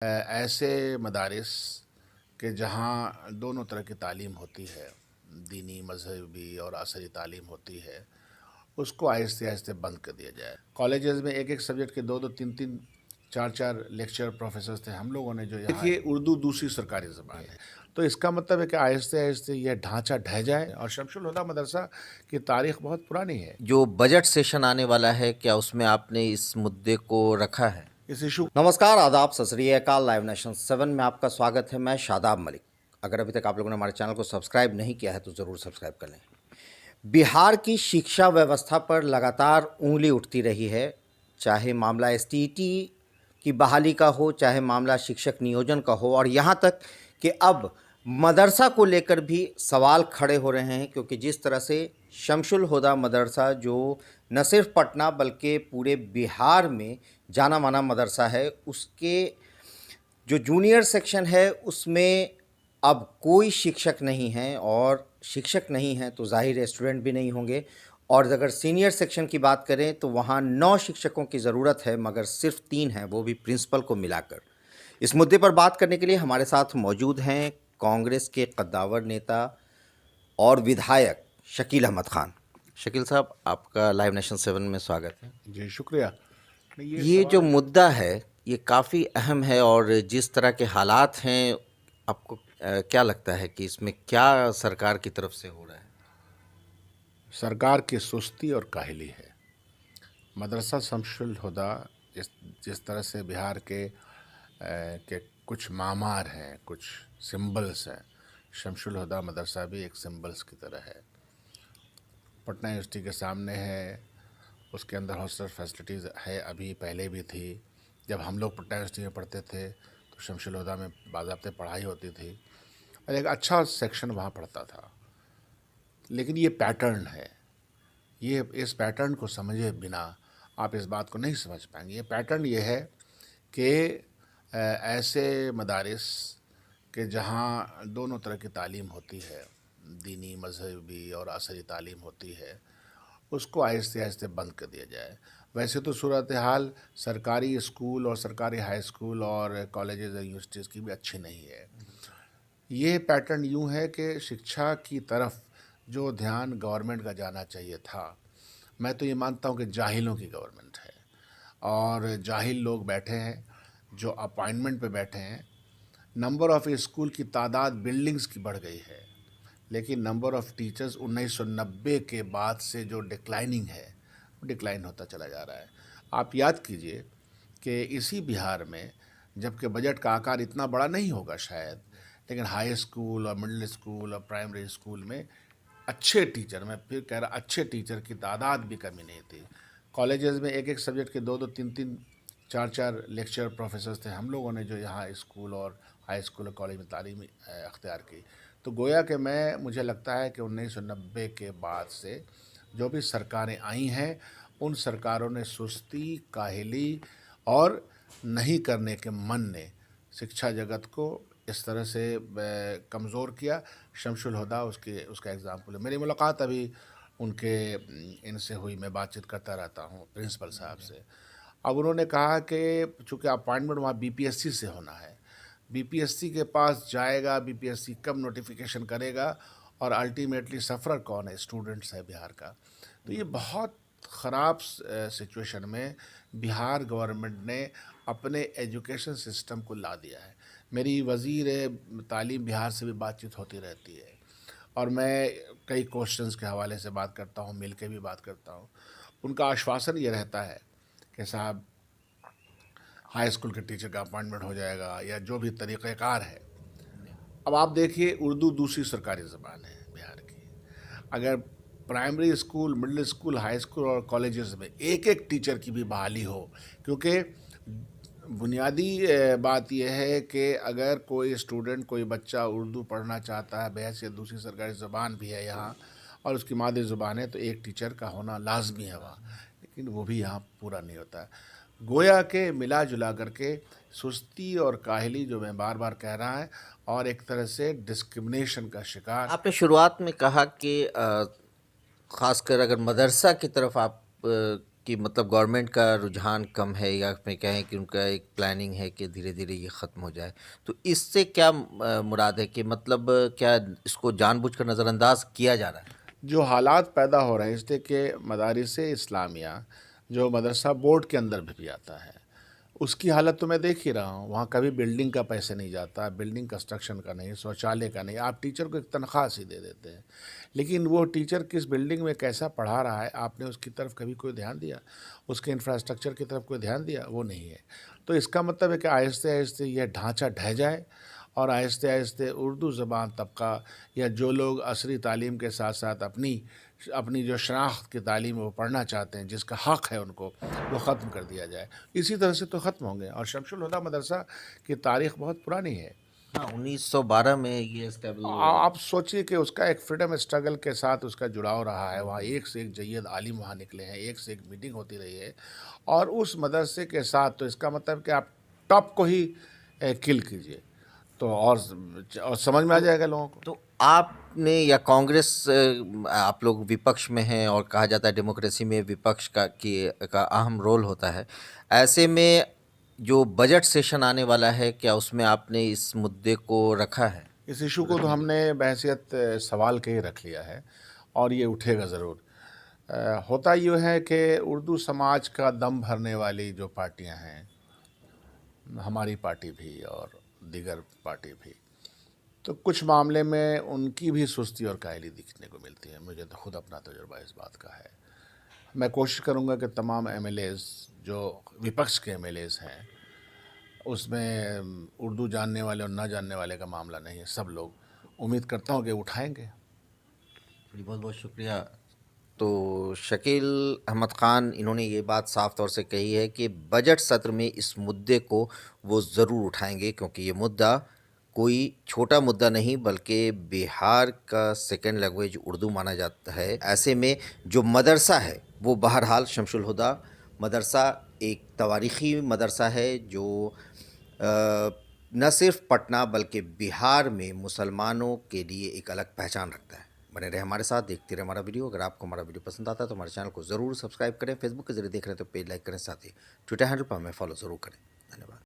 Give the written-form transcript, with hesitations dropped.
ऐसे मदारिस के जहाँ दोनों तरह की तालीम होती है, दीनी मजहबी और असरी तालीम होती है, उसको आहिस्ते आहिस्ते बंद कर दिया जाए। कॉलेजेस में एक एक सब्जेक्ट के दो दो तीन तीन चार चार लेक्चर प्रोफेसर्स थे। हम लोगों ने जो यहाँ देखिए, उर्दू दूसरी सरकारी ज़बान है, तो इसका मतलब है कि आहिस्ते आहिस्ते यह ढांचा ढह जाए। और शमशुल हुदा मदरसा की तारीख बहुत पुरानी है। जो बजट सेशन आने वाला है, क्या उसमें आपने इस मुद्दे को रखा है? इस इशू नमस्कार, आदाब, सत श्री अकाल। लाइव नेशन 7 में आपका स्वागत है। मैं शादाब मलिक। अगर अभी तक आप लोगों ने हमारे चैनल को सब्सक्राइब नहीं किया है तो ज़रूर सब्सक्राइब कर लें। बिहार की शिक्षा व्यवस्था पर लगातार उंगली उठती रही है, चाहे मामला एसटीईटी की बहाली का हो, चाहे मामला शिक्षक नियोजन का हो, और यहाँ तक कि अब मदरसा को लेकर भी सवाल खड़े हो रहे हैं, क्योंकि जिस तरह से शमशुल हुदा मदरसा जो न सिर्फ पटना बल्कि पूरे बिहार में जाना माना मदरसा है, उसके जो जूनियर सेक्शन है उसमें अब कोई शिक्षक नहीं है, और शिक्षक नहीं है तो जाहिर है स्टूडेंट भी नहीं होंगे। और अगर सीनियर सेक्शन की बात करें तो वहाँ 9 शिक्षकों की ज़रूरत है, मगर सिर्फ 3 हैं, वो भी प्रिंसिपल को मिलाकर। इस मुद्दे पर बात करने के लिए हमारे साथ मौजूद हैं कांग्रेस के कद्दावर नेता और विधायक शकील अहमद खान। शकील साहब, आपका लाइव नेशन 7 में स्वागत है। जी शुक्रिया। ये जो मुद्दा है ये काफ़ी अहम है, और जिस तरह के हालात हैं, आपको क्या लगता है कि इसमें क्या सरकार की तरफ से हो रहा है? सरकार की सुस्ती और काहली है। मदरसा शमशुल हुदा जिस तरह से बिहार के कुछ मामार हैं, कुछ सिंबल्स हैं, शमशुल हुदा मदरसा भी एक सिंबल्स की तरह है। पटना यूनिवर्सिटी के सामने है, उसके अंदर हॉस्टल फैसिलिटीज़ है, अभी पहले भी थी। जब हम लोग पटना यूनिवर्सिटी में पढ़ते थे तो शमशुल हुदा में बाज़ाब्ते पढ़ाई होती थी और एक अच्छा सेक्शन वहाँ पढ़ता था। लेकिन ये पैटर्न है, ये इस पैटर्न को समझे बिना आप इस बात को नहीं समझ पाएंगे। ये पैटर्न ये है कि ऐसे मदारिस के जहाँ दोनों तरह की तालीम होती है, दीनी मजहबी और असरी तालीम होती है, उसको आहिस्ते आहिस्ते बंद कर दिया जाए। वैसे तो सूरत हाल सरकारी स्कूल और सरकारी हाई स्कूल और कॉलेजेस और यूनिवर्सिटीज़ की भी अच्छी नहीं है। ये पैटर्न यूँ है कि शिक्षा की तरफ जो ध्यान गवर्नमेंट का जाना चाहिए था, मैं तो ये मानता हूँ कि जाहिलों की गवर्नमेंट है और जाहिल लोग बैठे हैं जो अपॉइंटमेंट पे बैठे हैं। नंबर ऑफ़ स्कूल की तादाद बिल्डिंग्स की बढ़ गई है, लेकिन नंबर ऑफ़ टीचर्स 1990 के बाद से जो डिक्लाइनिंग है, वो डिक्लाइन होता चला जा रहा है। आप याद कीजिए कि इसी बिहार में, जबकि बजट का आकार इतना बड़ा नहीं होगा शायद, लेकिन हाई स्कूल और मिडिल स्कूल और प्राइमरी स्कूल में अच्छे टीचर, मैं फिर कह रहा अच्छे टीचर की तादाद भी कमी नहीं थी। कॉलेजेस में एक एक सब्जेक्ट के दो दो तीन तीन चार चार लेक्चर प्रोफेसर्स थे। हम लोगों ने जो यहाँ स्कूल और हाई स्कूल और कॉलेज में तालीम अख्तियार की, तो गोया कि मुझे लगता है कि 1990 के बाद से जो भी सरकारें आई हैं, उन सरकारों ने सुस्ती, काहली और नहीं करने के मन ने शिक्षा जगत को इस तरह से कमज़ोर किया। शमशुल हुदा उसका एग्ज़ाम्पल है। मेरी मुलाकात अभी उनके इनसे हुई, मैं बातचीत करता रहता हूँ प्रिंसिपल साहब से। अब उन्होंने कहा कि चूँकि अपॉइंटमेंट वहाँ बीपीएससी से होना है, बीपीएससी के पास जाएगा, बीपीएससी कब नोटिफिकेशन करेगा और अल्टीमेटली सफ़र कौन है? स्टूडेंट्स है बिहार का। तो ये बहुत ख़राब सिचुएशन में बिहार गवर्नमेंट ने अपने एजुकेशन सिस्टम को ला दिया है। मेरी वज़ीर तालीम बिहार से भी बातचीत होती रहती है और मैं कई क्वेश्चंस के हवाले से बात करता हूँ, मिल के भी बात करता हूँ। उनका आश्वासन ये रहता है कि साहब हाई स्कूल के टीचर का अपॉइंटमेंट हो जाएगा या जो भी तरीक़ाकार है। अब आप देखिए, उर्दू दूसरी सरकारी ज़बान है बिहार की। अगर primary school, middle school, high school और कॉलेजेस में एक एक टीचर की भी बहाली हो, क्योंकि बुनियादी बात यह है कि अगर कोई स्टूडेंट, कोई बच्चा उर्दू पढ़ना चाहता है, बहैसियत दूसरी सरकारी ज़बान भी है यहाँ और उसकी मादरी ज़ुबान है, तो एक टीचर का होना लाजमी है वहाँ, लेकिन वो भी यहाँ पूरा नहीं होता है। गोया के मिला जुला करके सुस्ती और काहली, जो मैं बार बार कह रहा है, और एक तरह से डिस्क्रिमिनेशन का शिकार। आपने शुरुआत में कहा कि खासकर अगर मदरसा की तरफ आप कि मतलब गवर्नमेंट का रुझान कम है, या फिर कहें कि उनका एक प्लानिंग है कि धीरे धीरे ये ख़त्म हो जाए, तो इससे क्या मुराद है कि मतलब क्या इसको जानबूझकर नज़रअंदाज किया जा रहा है? जो हालात पैदा हो रहे हैं इसलिए कि मदारिस इस्लामिया जो मदरसा बोर्ड के अंदर भी आता है, उसकी हालत तो मैं देख ही रहा हूँ। वहाँ कभी बिल्डिंग का पैसे नहीं जाता, बिल्डिंग कंस्ट्रक्शन का नहीं, शौचालय का नहीं। आप टीचर को एक तनख्वाह सी दे देते हैं, लेकिन वो टीचर किस बिल्डिंग में कैसा पढ़ा रहा है आपने उसकी तरफ कभी कोई ध्यान दिया? उसके इंफ्रास्ट्रक्चर की तरफ कोई ध्यान दिया? वो नहीं है। तो इसका मतलब है कि आहिस्ते आहिस्ते यह ढांचा ढह जाए और आहिस्ते आहिस्ते उर्दू ज़बान तबका या जो लोग असरी तालीम के साथ साथ अपनी अपनी जो शनाख्त की तालीम वो पढ़ना चाहते हैं, जिसका हक़ है उनको, वो ख़त्म कर दिया जाए। इसी तरह से तो ख़त्म होंगे। और शमशुल हुदा मदरसा की तारीख़ बहुत पुरानी है। हाँ, 1912 में ये आप सोचिए कि उसका एक फ्रीडम स्ट्रगल के साथ उसका जुड़ाव रहा है। वहाँ एक से एक जय्यद आलिम वहाँ निकले हैं, एक से एक मीटिंग होती रही है। और उस मदरसे के साथ तो इसका मतलब कि आप टॉप को ही किल कीजिए तो और समझ में आ जाएगा लोगों को। तो आपने या कांग्रेस, आप लोग विपक्ष में हैं और कहा जाता है डेमोक्रेसी में विपक्ष का अहम रोल होता है। ऐसे में जो बजट सेशन आने वाला है, क्या उसमें आपने इस मुद्दे को रखा है? इस इशू को तो हमने बहैसियत सवाल के ही रख लिया है और ये उठेगा ज़रूर। होता यूँ है कि उर्दू समाज का दम भरने वाली जो पार्टियां हैं, हमारी पार्टी भी और दीगर पार्टी भी, तो कुछ मामले में उनकी भी सुस्ती और कायली दिखने को मिलती है। मुझे तो खुद अपना तजुर्बा इस बात का है। मैं कोशिश करूंगा कि तमाम एमएलएज़ जो विपक्ष के एमएलएज़ हैं, उसमें उर्दू जानने वाले और ना जानने वाले का मामला नहीं है। सब लोग उम्मीद करता हूँ कि उठाएंगे। जी, बहुत बहुत शुक्रिया। तो शकील अहमद ख़ान, इन्होंने ये बात साफ तौर से कही है कि बजट सत्र में इस मुद्दे को वो ज़रूर उठाएंगे, क्योंकि ये मुद्दा कोई छोटा मुद्दा नहीं, बल्कि बिहार का सेकंड लैंग्वेज उर्दू माना जाता है। ऐसे में जो मदरसा है वो बहरहाल शमशुल हुदा मदरसा एक तवारीख़ी मदरसा है, जो न सिर्फ पटना बल्कि बिहार में मुसलमानों के लिए एक अलग पहचान रखता है। बने रहे हमारे साथ, देखते रहे हमारा वीडियो। अगर आपको हमारा वीडियो पसंद आता है तो हमारे चैनल को ज़रूर सब्सक्राइब करें। फेसबुक के जरिए देख रहे हैं तो पेज लाइक करें, साथ ही ट्विटर हैंडल पर हमें फॉलो ज़रूर करें। धन्यवाद।